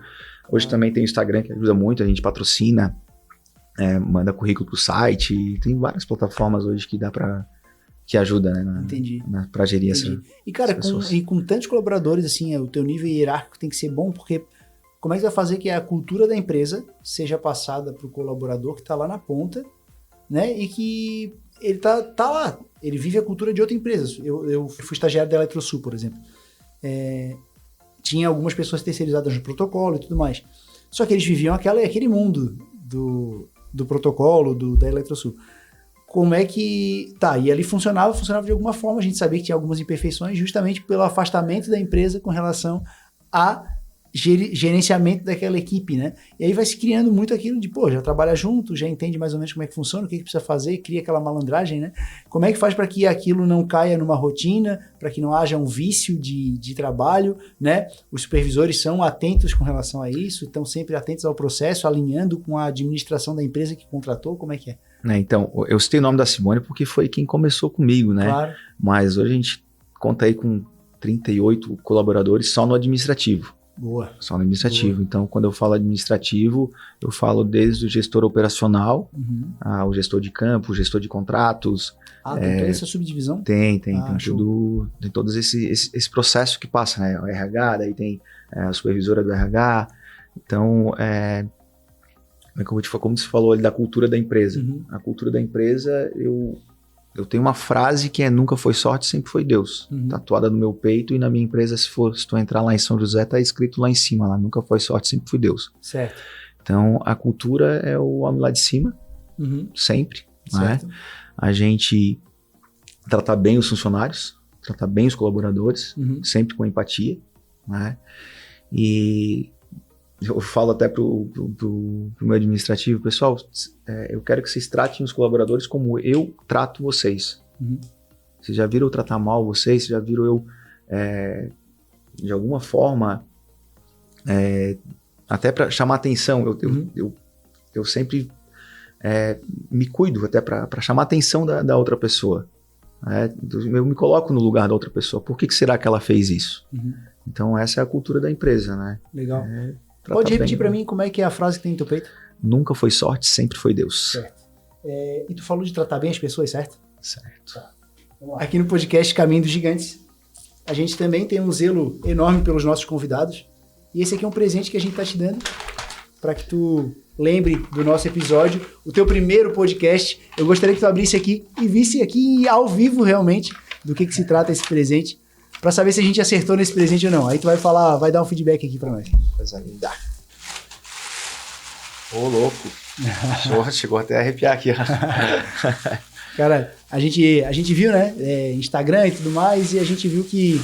Hoje também tem o Instagram que ajuda muito, a gente patrocina, manda currículo pro site, tem várias plataformas hoje que dá que ajuda, né? Entendi. Pra gerir essa. E cara, com tantos colaboradores, assim, o teu nível hierárquico tem que ser bom, porque como é que vai fazer que a cultura da empresa seja passada pro colaborador que tá lá na ponta, né? E que ele tá lá, ele vive a cultura de outra empresa. Eu fui estagiário da Eletrosul, por exemplo. Tinha algumas pessoas terceirizadas no protocolo e tudo mais. Só que eles viviam aquele mundo do protocolo, da Eletrosul. Como é que... Tá, e ali funcionava de alguma forma. A gente sabia que tinha algumas imperfeições justamente pelo afastamento da empresa com relação a gerenciamento daquela equipe, né? E aí vai se criando muito aquilo de, já trabalha junto, já entende mais ou menos como é que funciona, o que precisa fazer, cria aquela malandragem, né? Como é que faz para que aquilo não caia numa rotina, para que não haja um vício de trabalho, né? Os supervisores são atentos com relação a isso, estão sempre atentos ao processo, alinhando com a administração da empresa que contratou, como é que é? Então, eu citei o nome da Simone porque foi quem começou comigo, né? Claro. Mas hoje a gente conta aí com 38 colaboradores só no administrativo. Boa. Só no administrativo. Boa. Então, quando eu falo administrativo, eu falo desde o gestor operacional, o gestor de campo, o gestor de contratos. Tem toda essa subdivisão? Tem todo esse processo que passa, né? O RH, daí tem a supervisora do RH. Então, como você falou ali da cultura da empresa. A cultura da empresa, eu tenho uma frase que nunca foi sorte, sempre foi Deus. Tatuada no meu peito e na minha empresa, se tu entrar lá em São José, tá escrito lá em cima, lá, nunca foi sorte, sempre foi Deus. Certo. Então, a cultura é o homem lá de cima, sempre. Certo. Né? A gente tratar bem os funcionários, tratar bem os colaboradores, sempre com empatia, né? E eu falo até pro meu administrativo, pessoal, eu quero que vocês tratem os colaboradores como eu trato vocês. Vocês já viram eu tratar mal vocês? Vocês já viram eu, de alguma forma, até para chamar atenção, eu sempre me cuido até para chamar atenção da outra pessoa. Eu me coloco no lugar da outra pessoa. Por que será que ela fez isso? Então, essa é a cultura da empresa, né? Legal. Pode repetir para mim como é que é a frase que tem no teu peito? Nunca foi sorte, sempre foi Deus. Certo. E tu falou de tratar bem as pessoas, certo? Certo. Tá. Aqui no podcast Caminho dos Gigantes, a gente também tem um zelo enorme pelos nossos convidados. E esse aqui é um presente que a gente tá te dando para que tu lembre do nosso episódio, o teu primeiro podcast. Eu gostaria que tu abrisse aqui e visse aqui ao vivo realmente do que se trata esse presente, para saber se a gente acertou nesse presente ou não. Aí tu vai falar, vai dar um feedback aqui para nós. Coisa linda. Ô, louco. Chegou até a arrepiar aqui. Cara, a gente viu, né? Instagram e tudo mais, e a gente viu que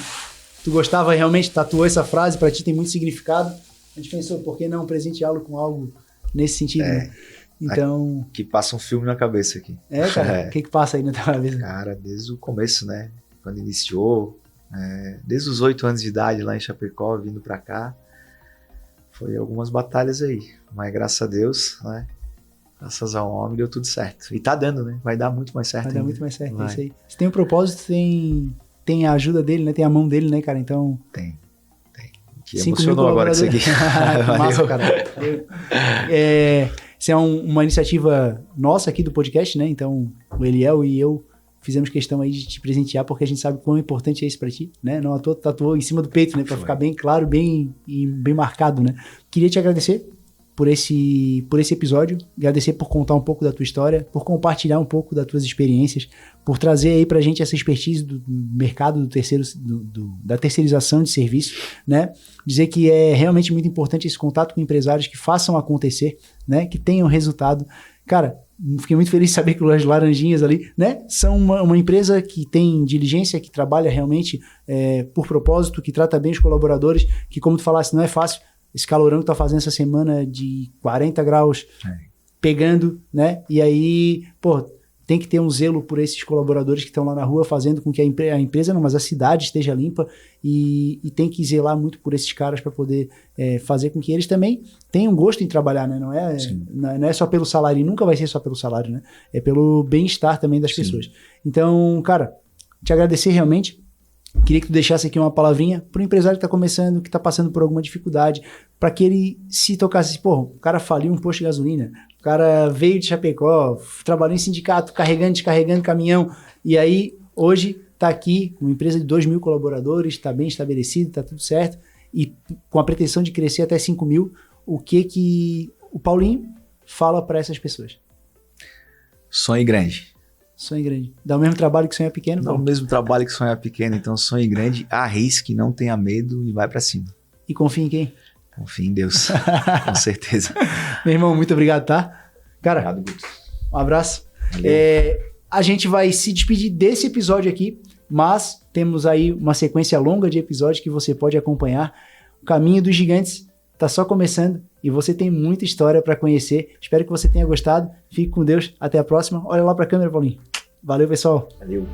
tu gostava realmente, tatuou essa frase, para ti tem muito significado. A gente pensou, por que não presenteá-lo com algo nesse sentido, né? Então... Que passa um filme na cabeça aqui. Cara? O que passa aí na tua cabeça? Cara, desde o começo, né? Quando iniciou... desde os 8 anos de idade lá em Chapecó, vindo pra cá, foi algumas batalhas aí, mas graças a Deus, né, graças ao homem deu tudo certo, e tá dando, né, vai dar muito mais certo. Vai dar muito mais certo, é isso aí. Se tem um propósito, tem a ajuda dele, né, tem a mão dele, né, cara, então... Tem. Que emocionou agora isso aqui. Massa, cara. Isso é uma iniciativa nossa aqui do podcast, né, então o Eliel e eu fizemos questão aí de te presentear, porque a gente sabe quão importante é isso pra ti, né? Não à toa tatuou em cima do peito, né? Pra ficar bem claro, bem marcado, né? Queria te agradecer por esse episódio, agradecer por contar um pouco da tua história, por compartilhar um pouco das tuas experiências, por trazer aí pra gente essa expertise do mercado da terceirização de serviço, né? Dizer que é realmente muito importante esse contato com empresários que façam acontecer, né? Que tenham resultado. Cara, fiquei muito feliz de saber que as Laranjinhas ali, né, são uma empresa que tem diligência, que trabalha realmente por propósito, que trata bem os colaboradores, que, como tu falaste, não é fácil. esse calorão que tá fazendo essa semana de 40 graus, pegando, né? E aí, pô, tem que ter um zelo por esses colaboradores que estão lá na rua fazendo com que a empresa, não, mas a cidade esteja limpa e tem que zelar muito por esses caras para poder fazer com que eles também tenham gosto em trabalhar, né? Não é só pelo salário, e nunca vai ser só pelo salário, né? É pelo bem-estar também das pessoas. Então, cara, te agradecer realmente. Queria que tu deixasse aqui uma palavrinha para o empresário que está começando, que está passando por alguma dificuldade, para que ele se tocasse, pô, o cara faliu um posto de gasolina, o cara veio de Chapecó, trabalhou em sindicato, carregando, descarregando caminhão, e aí hoje está aqui, uma empresa de 2.000 colaboradores, está bem estabelecido, está tudo certo, e com a pretensão de crescer até 5.000, o que o Paulinho fala para essas pessoas? Sonhe grande. Sonho grande. Dá o mesmo trabalho que sonhar pequeno? Dá o mesmo trabalho que sonhar pequeno, então sonhe grande, arrisque, não tenha medo e vai pra cima. E confia em quem? Confia em Deus, com certeza. Meu irmão, muito obrigado, tá? Cara, Obrigado, Guto. Um abraço. A gente vai se despedir desse episódio aqui, mas temos aí uma sequência longa de episódios que você pode acompanhar. O Caminho dos Gigantes tá só começando e você tem muita história para conhecer. Espero que você tenha gostado. Fique com Deus. Até a próxima. Olha lá para a câmera, Paulinho. Valeu, pessoal. Valeu.